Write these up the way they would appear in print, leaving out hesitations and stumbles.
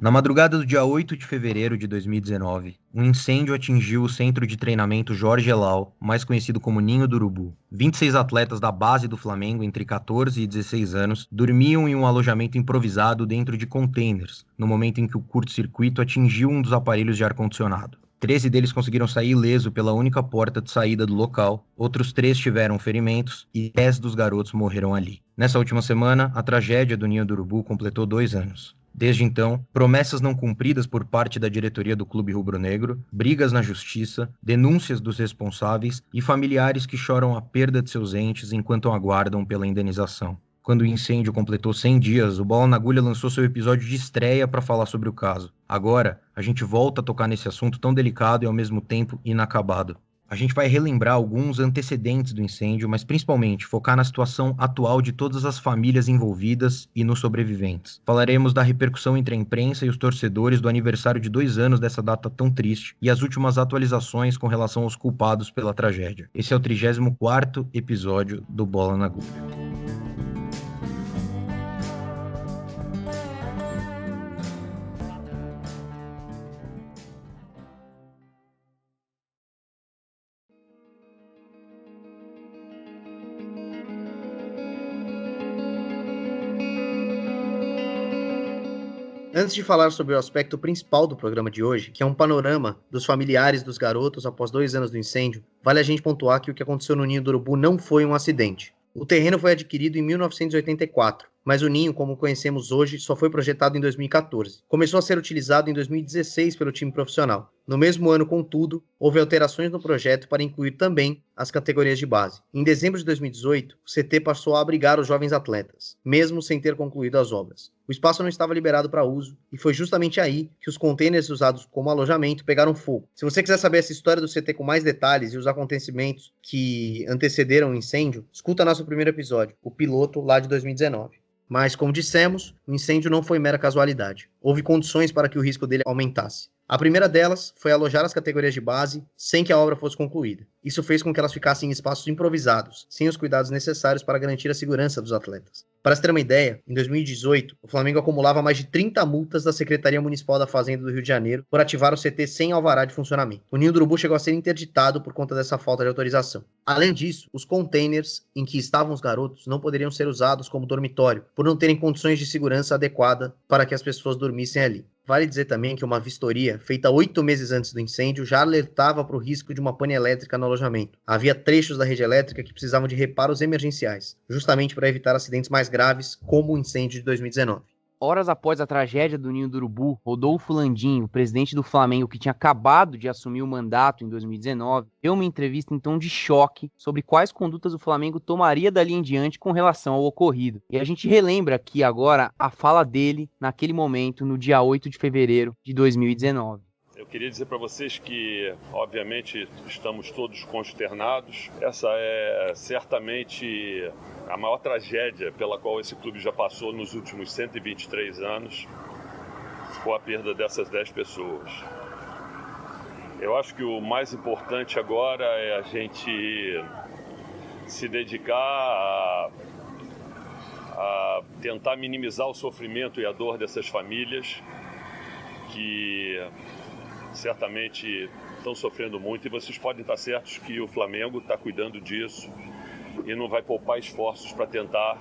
Na madrugada do dia 8 de fevereiro de 2019, um incêndio atingiu o centro de treinamento Jorge Elal, mais conhecido como Ninho do Urubu. 26 atletas da base do Flamengo, entre 14 e 16 anos, dormiam em um alojamento improvisado dentro de containers, no momento em que o curto-circuito atingiu um dos aparelhos de ar-condicionado. 13 deles conseguiram sair ileso pela única porta de saída do local, outros 3 tiveram ferimentos e 10 dos garotos morreram ali. Nessa última semana, a tragédia do Ninho do Urubu completou 2 anos. Desde então, promessas não cumpridas por parte da diretoria do clube rubro-negro, brigas na justiça, denúncias dos responsáveis e familiares que choram a perda de seus entes enquanto aguardam pela indenização. Quando o incêndio completou 100 dias, o Bola na Agulha lançou seu episódio de estreia para falar sobre o caso. Agora, a gente volta a tocar nesse assunto tão delicado e ao mesmo tempo inacabado. A gente vai relembrar alguns antecedentes do incêndio, mas principalmente focar na situação atual de todas as famílias envolvidas e nos sobreviventes. Falaremos da repercussão entre a imprensa e os torcedores do aniversário de 2 anos dessa data tão triste e as últimas atualizações com relação aos culpados pela tragédia. Esse é o 34º episódio do Bola na Agulha. Antes de falar sobre o aspecto principal do programa de hoje, que é um panorama dos familiares dos garotos após 2 anos do incêndio, vale a gente pontuar que o que aconteceu no Ninho do Urubu não foi um acidente. O terreno foi adquirido em 1984, mas o ninho, como conhecemos hoje, só foi projetado em 2014. Começou a ser utilizado em 2016 pelo time profissional. No mesmo ano, contudo, houve alterações no projeto para incluir também as categorias de base. Em dezembro de 2018, o CT passou a abrigar os jovens atletas, mesmo sem ter concluído as obras. O espaço não estava liberado para uso e foi justamente aí que os contêineres usados como alojamento pegaram fogo. Se você quiser saber essa história do CT com mais detalhes e os acontecimentos que antecederam o incêndio, escuta nosso primeiro episódio, o piloto lá de 2019. Mas, como dissemos, o incêndio não foi mera casualidade. Houve condições para que o risco dele aumentasse. A primeira delas foi alojar as categorias de base sem que a obra fosse concluída. Isso fez com que elas ficassem em espaços improvisados, sem os cuidados necessários para garantir a segurança dos atletas. Para se ter uma ideia, em 2018, o Flamengo acumulava mais de 30 multas da Secretaria Municipal da Fazenda do Rio de Janeiro por ativar o CT sem alvará de funcionamento. O Ninho do Urubu chegou a ser interditado por conta dessa falta de autorização. Além disso, os containers em que estavam os garotos não poderiam ser usados como dormitório, por não terem condições de segurança adequada para que as pessoas dormissem ali. Vale dizer também que uma vistoria, feita 8 meses antes do incêndio, já alertava para o risco de uma pane elétrica no alojamento. Havia trechos da rede elétrica que precisavam de reparos emergenciais, justamente para evitar acidentes mais graves, como o incêndio de 2019. Horas após a tragédia do Ninho do Urubu, Rodolfo Landim, presidente do Flamengo, que tinha acabado de assumir o mandato em 2019, deu uma entrevista em tom de choque sobre quais condutas o Flamengo tomaria dali em diante com relação ao ocorrido. E a gente relembra aqui agora a fala dele naquele momento, no dia 8 de fevereiro de 2019. Eu queria dizer para vocês que, obviamente, estamos todos consternados. Essa é certamente a maior tragédia pela qual esse clube já passou nos últimos 123 anos, com a perda dessas 10 pessoas. Eu acho que o mais importante agora é a gente se dedicar a tentar minimizar o sofrimento e a dor dessas famílias que certamente estão sofrendo muito, e vocês podem estar certos que o Flamengo está cuidando disso e não vai poupar esforços para tentar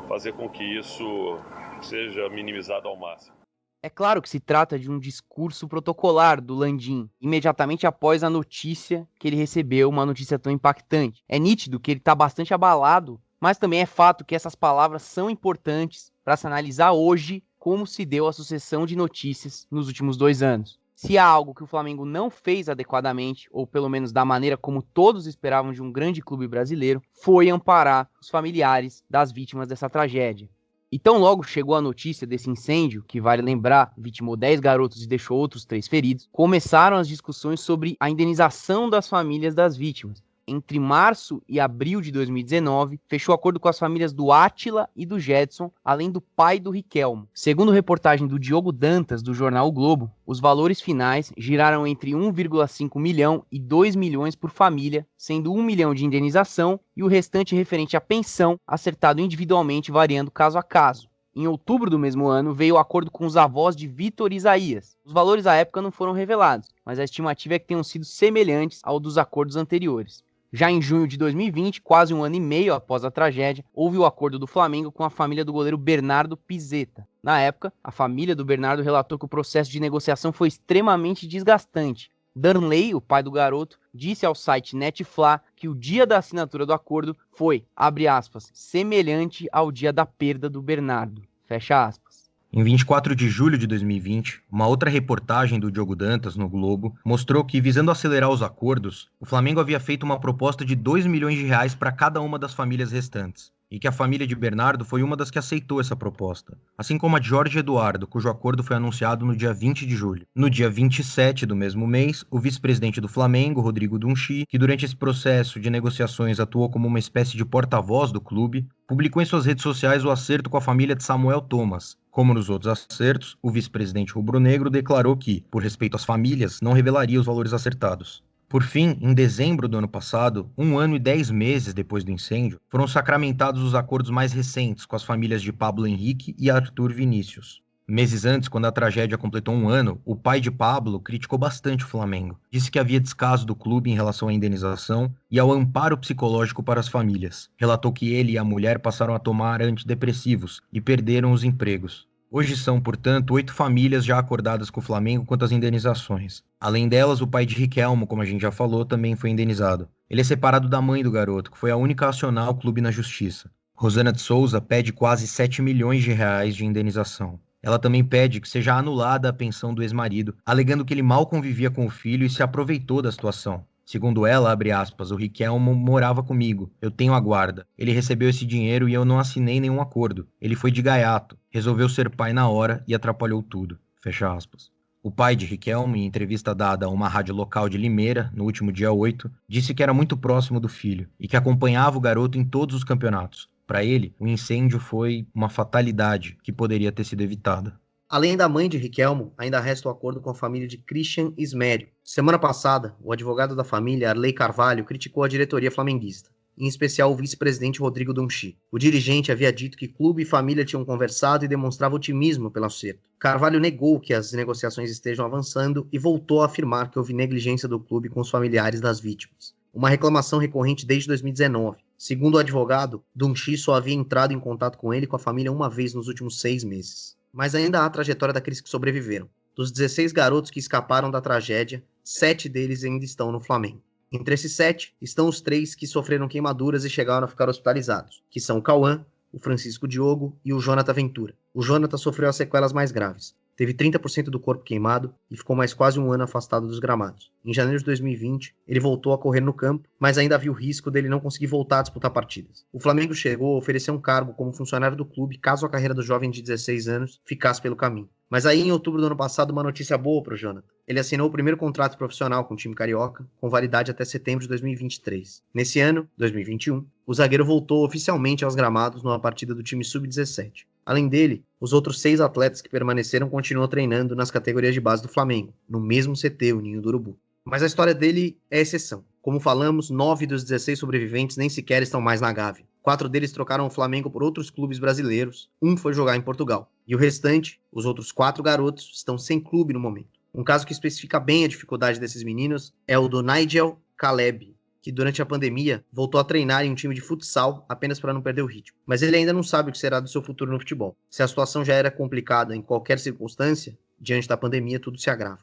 fazer com que isso seja minimizado ao máximo. É claro que se trata de um discurso protocolar do Landim, imediatamente após a notícia que ele recebeu, uma notícia tão impactante. É nítido que ele está bastante abalado, mas também é fato que essas palavras são importantes para se analisar hoje como se deu a sucessão de notícias nos últimos 2 anos. Se há algo que o Flamengo não fez adequadamente, ou pelo menos da maneira como todos esperavam de um grande clube brasileiro, foi amparar os familiares das vítimas dessa tragédia. E tão logo chegou a notícia desse incêndio, que vale lembrar, vitimou 10 garotos e deixou outros 3 feridos, começaram as discussões sobre a indenização das famílias das vítimas. Entre março e abril de 2019, fechou acordo com as famílias do Átila e do Gedson, além do pai do Riquelmo. Segundo reportagem do Diogo Dantas, do jornal O Globo, os valores finais giraram entre 1,5 milhão e 2 milhões por família, sendo 1 milhão de indenização e o restante referente à pensão, acertado individualmente, variando caso a caso. Em outubro do mesmo ano, veio o acordo com os avós de Vitor Isaías. Os valores à época não foram revelados, mas a estimativa é que tenham sido semelhantes ao dos acordos anteriores. Já em junho de 2020, quase um ano e meio após a tragédia, houve o acordo do Flamengo com a família do goleiro Bernardo Pizeta. Na época, a família do Bernardo relatou que o processo de negociação foi extremamente desgastante. Darnley, o pai do garoto, disse ao site Netflix que o dia da assinatura do acordo foi, abre aspas, semelhante ao dia da perda do Bernardo, fecha aspas. Em 24 de julho de 2020, uma outra reportagem do Diogo Dantas no Globo mostrou que, visando acelerar os acordos, o Flamengo havia feito uma proposta de 2 milhões de reais para cada uma das famílias restantes, e que a família de Bernardo foi uma das que aceitou essa proposta, assim como a de Jorge Eduardo, cujo acordo foi anunciado no dia 20 de julho. No dia 27 do mesmo mês, o vice-presidente do Flamengo, Rodrigo Dunchi, que durante esse processo de negociações atuou como uma espécie de porta-voz do clube, publicou em suas redes sociais o acerto com a família de Samuel Thomas. Como nos outros acertos, o vice-presidente rubro-negro declarou que, por respeito às famílias, não revelaria os valores acertados. Por fim, em dezembro do ano passado, 1 ano e 10 meses depois do incêndio, foram sacramentados os acordos mais recentes com as famílias de Pablo Henrique e Arthur Vinícius. Meses antes, quando a tragédia completou 1 ano, o pai de Pablo criticou bastante o Flamengo. Disse que havia descaso do clube em relação à indenização e ao amparo psicológico para as famílias. Relatou que ele e a mulher passaram a tomar antidepressivos e perderam os empregos. Hoje são, portanto, 8 famílias já acordadas com o Flamengo quanto às indenizações. Além delas, o pai de Riquelmo, como a gente já falou, também foi indenizado. Ele é separado da mãe do garoto, que foi a única a acionar o clube na justiça. Rosana de Souza pede quase 7 milhões de reais de indenização. Ela também pede que seja anulada a pensão do ex-marido, alegando que ele mal convivia com o filho e se aproveitou da situação. Segundo ela, abre aspas, o Riquelmo morava comigo, eu tenho a guarda. Ele recebeu esse dinheiro e eu não assinei nenhum acordo. Ele foi de gaiato, resolveu ser pai na hora e atrapalhou tudo. Fecha aspas. O pai de Riquelme, em entrevista dada a uma rádio local de Limeira, no último dia 8, disse que era muito próximo do filho e que acompanhava o garoto em todos os campeonatos. Para ele, o incêndio foi uma fatalidade que poderia ter sido evitada. Além da mãe de Riquelmo, ainda resta o acordo com a família de Christian Ismério. Semana passada, o advogado da família, Arley Carvalho, criticou a diretoria flamenguista, em especial o vice-presidente Rodrigo Dunchi. O dirigente havia dito que clube e família tinham conversado e demonstrava otimismo pelo acerto. Carvalho negou que as negociações estejam avançando e voltou a afirmar que houve negligência do clube com os familiares das vítimas. Uma reclamação recorrente desde 2019. Segundo o advogado, Dunchi só havia entrado em contato com ele e com a família uma vez nos últimos 6 meses. Mas ainda há a trajetória daqueles que sobreviveram. Dos 16 garotos que escaparam da tragédia, 7 deles ainda estão no Flamengo. Entre esses 7, estão os 3 que sofreram queimaduras e chegaram a ficar hospitalizados, que são o Cauã, o Francisco Diogo e o Jonathan Ventura. O Jonathan sofreu as sequelas mais graves. Teve 30% do corpo queimado e ficou mais quase 1 ano afastado dos gramados. Em janeiro de 2020, ele voltou a correr no campo, mas ainda havia o risco dele não conseguir voltar a disputar partidas. O Flamengo chegou a oferecer um cargo como funcionário do clube caso a carreira do jovem de 16 anos ficasse pelo caminho. Mas aí, em outubro do ano passado, uma notícia boa para o Jonathan. Ele assinou o primeiro contrato profissional com o time carioca, com validade até setembro de 2023. Nesse ano, 2021, o zagueiro voltou oficialmente aos gramados numa partida do time sub-17. Além dele, os outros 6 atletas que permaneceram continuam treinando nas categorias de base do Flamengo, no mesmo CT, o Ninho do Urubu. Mas a história dele é exceção. Como falamos, 9 dos 16 sobreviventes nem sequer estão mais na Gávea. 4 deles trocaram o Flamengo por outros clubes brasileiros, um foi jogar em Portugal. E o restante, os outros 4 garotos, estão sem clube no momento. Um caso que especifica bem a dificuldade desses meninos é o do Nigel Caleb, que durante a pandemia voltou a treinar em um time de futsal apenas para não perder o ritmo. Mas ele ainda não sabe o que será do seu futuro no futebol. Se a situação já era complicada em qualquer circunstância, diante da pandemia tudo se agrava.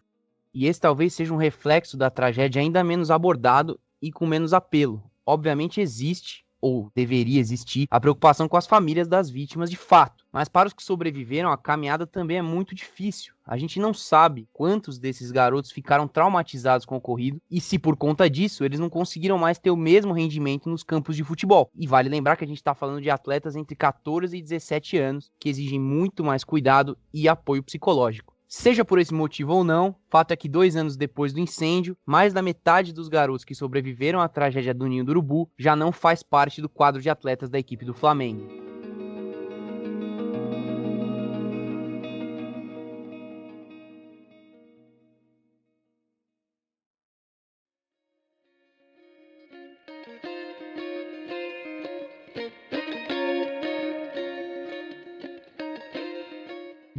E esse talvez seja um reflexo da tragédia ainda menos abordado e com menos apelo. Obviamente existe, ou deveria existir, a preocupação com as famílias das vítimas de fato. Mas para os que sobreviveram, a caminhada também é muito difícil. A gente não sabe quantos desses garotos ficaram traumatizados com o ocorrido e se por conta disso eles não conseguiram mais ter o mesmo rendimento nos campos de futebol. E vale lembrar que a gente está falando de atletas entre 14 e 17 anos que exigem muito mais cuidado e apoio psicológico. Seja por esse motivo ou não, fato é que 2 anos depois do incêndio, mais da metade dos garotos que sobreviveram à tragédia do Ninho do Urubu já não faz parte do quadro de atletas da equipe do Flamengo.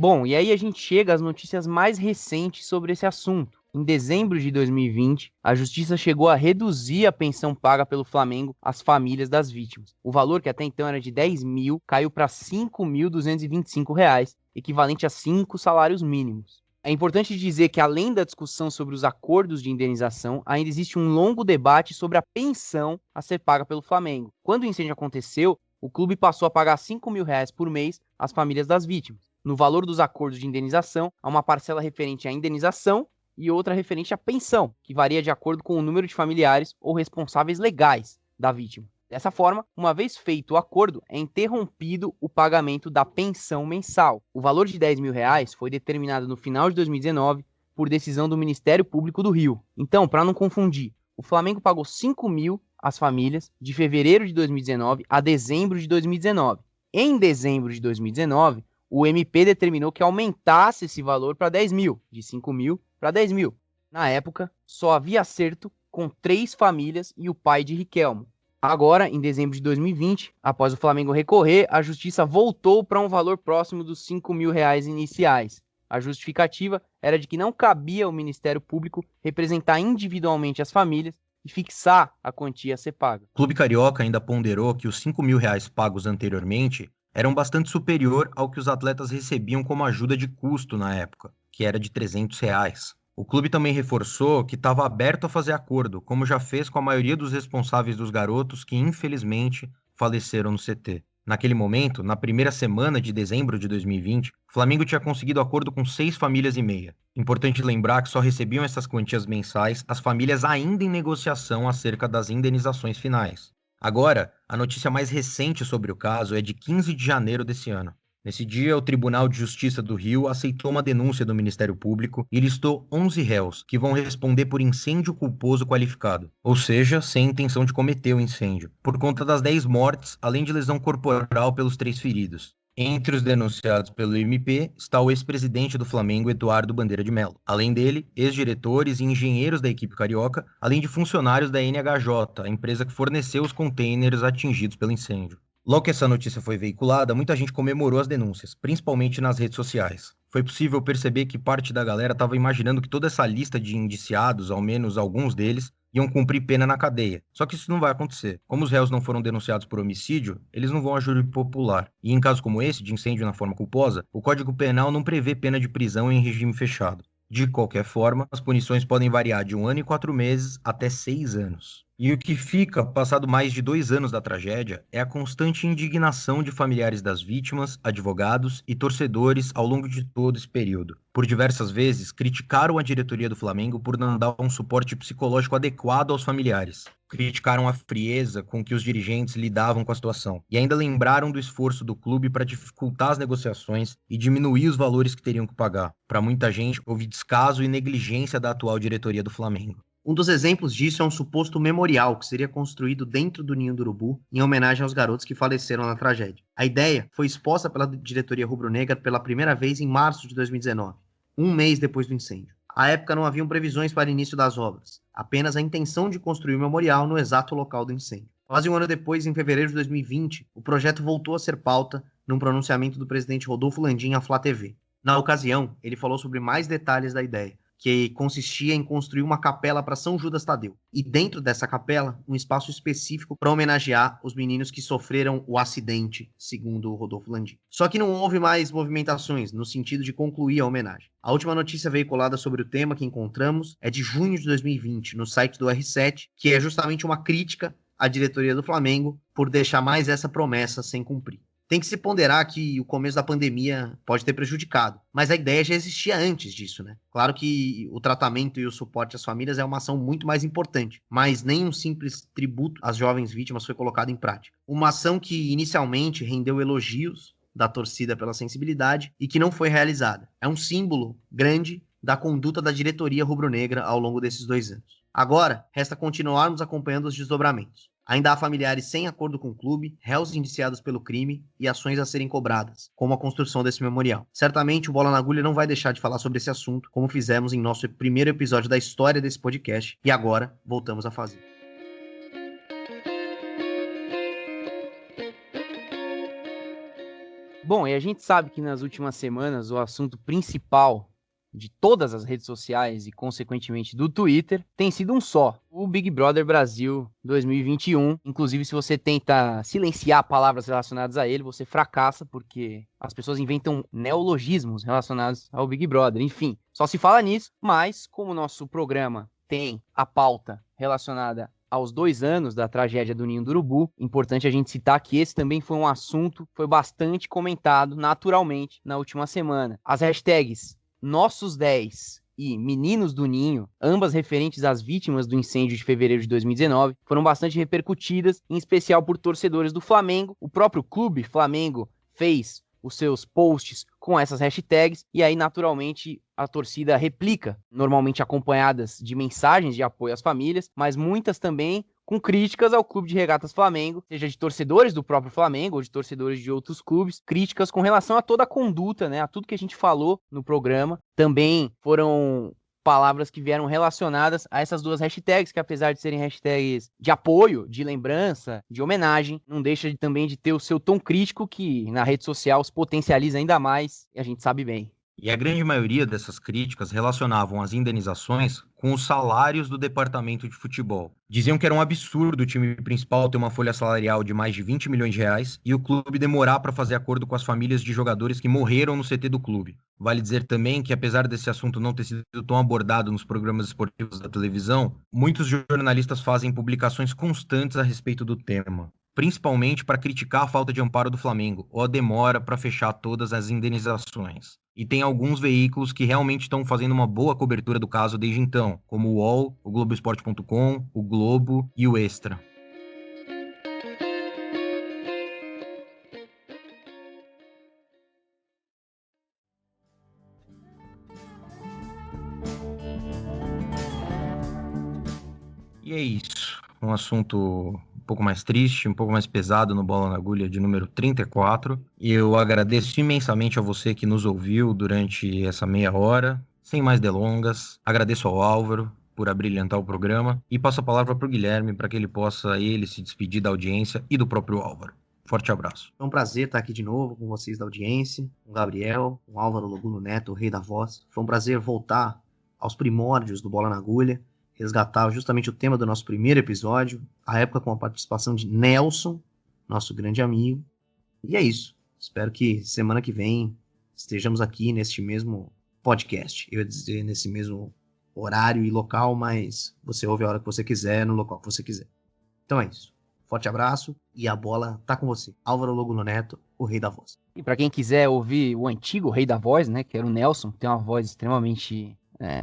Bom, e aí a gente chega às notícias mais recentes sobre esse assunto. Em dezembro de 2020, a Justiça chegou a reduzir a pensão paga pelo Flamengo às famílias das vítimas. O valor, que até então era de 10 mil, caiu para R$ 5.225, equivalente a 5 salários mínimos. É importante dizer que, além da discussão sobre os acordos de indenização, ainda existe um longo debate sobre a pensão a ser paga pelo Flamengo. Quando o incêndio aconteceu, o clube passou a pagar R$ 5.000 por mês às famílias das vítimas. No valor dos acordos de indenização, há uma parcela referente à indenização e outra referente à pensão, que varia de acordo com o número de familiares ou responsáveis legais da vítima. Dessa forma, uma vez feito o acordo, é interrompido o pagamento da pensão mensal. O valor de R$ 10.000 foi determinado no final de 2019 por decisão do Ministério Público do Rio. Então, para não confundir, o Flamengo pagou 5 mil às famílias de fevereiro de 2019 a dezembro de 2019. Em dezembro de 2019, o MP determinou que aumentasse esse valor para 10 mil, de 5 mil para 10 mil. Na época, só havia acerto com 3 famílias e o pai de Riquelmo. Agora, em dezembro de 2020, após o Flamengo recorrer, a Justiça voltou para um valor próximo dos R$ 5.000 iniciais. A justificativa era de que não cabia ao Ministério Público representar individualmente as famílias e fixar a quantia a ser paga. O Clube Carioca ainda ponderou que os R$ 5.000 pagos anteriormente eram bastante superior ao que os atletas recebiam como ajuda de custo na época, que era de R$ 300. O clube também reforçou que estava aberto a fazer acordo, como já fez com a maioria dos responsáveis dos garotos que, infelizmente, faleceram no CT. Naquele momento, na primeira semana de dezembro de 2020, o Flamengo tinha conseguido acordo com 6 famílias e meia. Importante lembrar que só recebiam essas quantias mensais as famílias ainda em negociação acerca das indenizações finais. Agora, a notícia mais recente sobre o caso é de 15 de janeiro desse ano. Nesse dia, o Tribunal de Justiça do Rio aceitou uma denúncia do Ministério Público e listou 11 réus, que vão responder por incêndio culposo qualificado, ou seja, sem intenção de cometer o incêndio, por conta das 10 mortes, além de lesão corporal pelos 3 feridos. Entre os denunciados pelo MP está o ex-presidente do Flamengo, Eduardo Bandeira de Mello. Além dele, ex-diretores e engenheiros da equipe carioca, além de funcionários da NHJ, a empresa que forneceu os contêineres atingidos pelo incêndio. Logo que essa notícia foi veiculada, muita gente comemorou as denúncias, principalmente nas redes sociais. Foi possível perceber que parte da galera estava imaginando que toda essa lista de indiciados, ao menos alguns deles, iam cumprir pena na cadeia. Só que isso não vai acontecer. Como os réus não foram denunciados por homicídio, eles não vão a júri popular. E em casos como esse, de incêndio na forma culposa, o Código Penal não prevê pena de prisão em regime fechado. De qualquer forma, as punições podem variar de 1 ano e 4 meses até 6 anos. E o que fica, passado mais de 2 anos da tragédia, é a constante indignação de familiares das vítimas, advogados e torcedores ao longo de todo esse período. Por diversas vezes, criticaram a diretoria do Flamengo por não dar um suporte psicológico adequado aos familiares. Criticaram a frieza com que os dirigentes lidavam com a situação. E ainda lembraram do esforço do clube para dificultar as negociações e diminuir os valores que teriam que pagar. Para muita gente, houve descaso e negligência da atual diretoria do Flamengo. Um dos exemplos disso é um suposto memorial que seria construído dentro do Ninho do Urubu em homenagem aos garotos que faleceram na tragédia. A ideia foi exposta pela diretoria rubro-negra pela primeira vez em março de 2019, um mês depois do incêndio. À época não haviam previsões para o início das obras, apenas a intenção de construir o memorial no exato local do incêndio. Quase um ano depois, em fevereiro de 2020, o projeto voltou a ser pauta num pronunciamento do presidente Rodolfo Landim à Flá TV. Na ocasião, ele falou sobre mais detalhes da ideia, que consistia em construir uma capela para São Judas Tadeu. E dentro dessa capela, um espaço específico para homenagear os meninos que sofreram o acidente, segundo o Rodolfo Landim. Só que não houve mais movimentações no sentido de concluir a homenagem. A última notícia veiculada sobre o tema que encontramos é de junho de 2020, no site do R7, que é justamente uma crítica à diretoria do Flamengo por deixar mais essa promessa sem cumprir. Tem que se ponderar que o começo da pandemia pode ter prejudicado, mas a ideia já existia antes disso, né? Claro que o tratamento e o suporte às famílias é uma ação muito mais importante, mas nem um simples tributo às jovens vítimas foi colocado em prática. Uma ação que inicialmente rendeu elogios da torcida pela sensibilidade e que não foi realizada. É um símbolo grande da conduta da diretoria rubro-negra ao longo desses 2 anos. Agora, resta continuarmos acompanhando os desdobramentos. Ainda há familiares sem acordo com o clube, réus indiciados pelo crime e ações a serem cobradas, como a construção desse memorial. Certamente o Bola na Agulha não vai deixar de falar sobre esse assunto, como fizemos em nosso primeiro episódio da história desse podcast, e agora voltamos a fazer. Bom, e a gente sabe que nas últimas semanas o assunto principal de todas as redes sociais e, consequentemente, do Twitter, tem sido um só: o Big Brother Brasil 2021. Inclusive, se você tenta silenciar palavras relacionadas a ele, você fracassa, porque as pessoas inventam neologismos relacionados ao Big Brother. Enfim, só se fala nisso, mas como o nosso programa tem a pauta relacionada aos 2 anos da tragédia do Ninho do Urubu, importante a gente citar que esse também foi um assunto que foi bastante comentado naturalmente na última semana. As hashtags Nossos 10 e Meninos do Ninho, ambas referentes às vítimas do incêndio de fevereiro de 2019, foram bastante repercutidas, em especial por torcedores do Flamengo. O próprio clube Flamengo fez os seus posts com essas hashtags, e aí naturalmente a torcida replica, normalmente acompanhadas de mensagens de apoio às famílias, mas muitas também com críticas ao Clube de Regatas Flamengo, seja de torcedores do próprio Flamengo ou de torcedores de outros clubes, críticas com relação a toda a conduta, né, a tudo que a gente falou no programa. Também foram palavras que vieram relacionadas a essas 2 hashtags, que apesar de serem hashtags de apoio, de lembrança, de homenagem, não deixa também de ter o seu tom crítico, que na rede social se potencializa ainda mais, e a gente sabe bem. E a grande maioria dessas críticas relacionavam as indenizações com os salários do departamento de futebol. Diziam que era um absurdo o time principal ter uma folha salarial de mais de 20 milhões de reais e o clube demorar para fazer acordo com as famílias de jogadores que morreram no CT do clube. Vale dizer também que, apesar desse assunto não ter sido tão abordado nos programas esportivos da televisão, muitos jornalistas fazem publicações constantes a respeito do tema, principalmente para criticar a falta de amparo do Flamengo ou a demora para fechar todas as indenizações. E tem alguns veículos que realmente estão fazendo uma boa cobertura do caso desde então, como o UOL, o Globoesporte.com, o Globo e o Extra. E é isso, um assunto um pouco mais triste, um pouco mais pesado no Bola na Agulha de número 34. E eu agradeço imensamente a você que nos ouviu durante essa meia hora. Sem mais delongas, agradeço ao Álvaro por abrilhantar o programa e passo a palavra para o Guilherme para que ele possa se despedir da audiência e do próprio Álvaro. Forte abraço. É um prazer estar aqui de novo com vocês da audiência, com o Gabriel, com o Álvaro Loguno Neto, o rei da voz. Foi um prazer voltar aos primórdios do Bola na Agulha, resgatar justamente o tema do nosso primeiro episódio, a época com a participação de Nelson, nosso grande amigo. E é isso. Espero que semana que vem estejamos aqui neste mesmo podcast. Eu ia dizer nesse mesmo horário e local, mas você ouve a hora que você quiser, no local que você quiser. Então é isso. Forte abraço e a bola tá com você. Álvaro Loguno Neto, o rei da voz. E para quem quiser ouvir o antigo rei da voz, né, que era o Nelson, que tem uma voz extremamente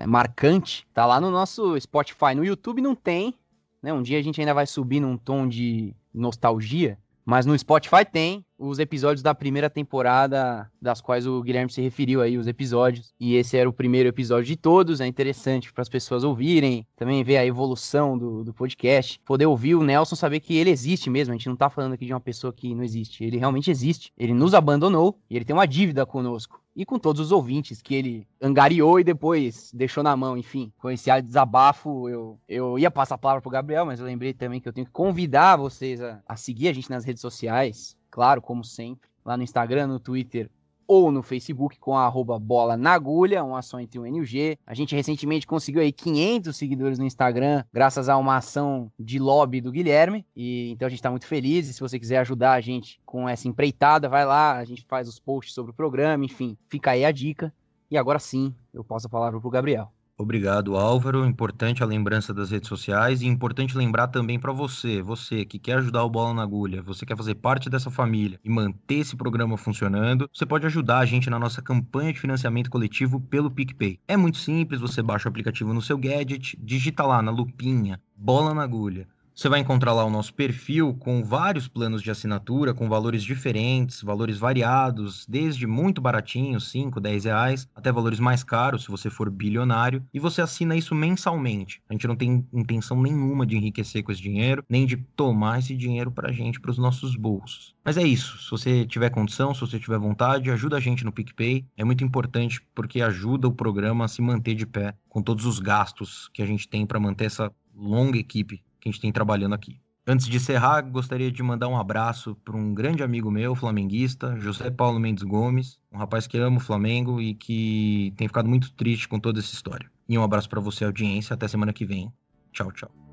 marcante, tá lá no nosso Spotify. No YouTube não tem, né? Um dia a gente ainda vai subir num tom de nostalgia, mas no Spotify tem os episódios da primeira temporada, das quais o Guilherme se referiu aí, os episódios. E esse era o primeiro episódio de todos, é interessante para as pessoas ouvirem, também ver a evolução do podcast, poder ouvir o Nelson, saber que ele existe mesmo. A gente não tá falando aqui de uma pessoa que não existe, ele realmente existe, ele nos abandonou e ele tem uma dívida conosco. E com todos os ouvintes que ele angariou e depois deixou na mão, enfim. Com esse desabafo, eu ia passar a palavra pro Gabriel, mas eu lembrei também que eu tenho que convidar vocês a seguir a gente nas redes sociais, claro, como sempre, lá no Instagram, no Twitter ou no Facebook com a @bola na agulha, uma só entre o N e o G. A gente recentemente conseguiu aí 500 seguidores no Instagram, graças a uma ação de lobby do Guilherme, e então a gente tá muito feliz. E se você quiser ajudar a gente com essa empreitada, vai lá, a gente faz os posts sobre o programa, enfim, fica aí a dica. E agora sim, eu passo a palavra pro Gabriel. Obrigado, Álvaro. Importante a lembrança das redes sociais e importante lembrar também para você que quer ajudar o Bola na Agulha, você quer fazer parte dessa família e manter esse programa funcionando, você pode ajudar a gente na nossa campanha de financiamento coletivo pelo PicPay. É muito simples, você baixa o aplicativo no seu gadget, digita lá na lupinha Bola na Agulha. Você vai encontrar lá o nosso perfil com vários planos de assinatura, com valores diferentes, valores variados, desde muito baratinhos, 5, 10 reais, até valores mais caros, se você for bilionário, e você assina isso mensalmente. A gente não tem intenção nenhuma de enriquecer com esse dinheiro, nem de tomar esse dinheiro pra gente, pros nossos bolsos. Mas é isso, se você tiver condição, se você tiver vontade, ajuda a gente no PicPay, é muito importante porque ajuda o programa a se manter de pé, com todos os gastos que a gente tem para manter essa longa equipe que a gente tem trabalhando aqui. Antes de encerrar, gostaria de mandar um abraço para um grande amigo meu, flamenguista, José Paulo Mendes Gomes, um rapaz que ama o Flamengo e que tem ficado muito triste com toda essa história. E um abraço para você, audiência. Até semana que vem. Tchau, tchau.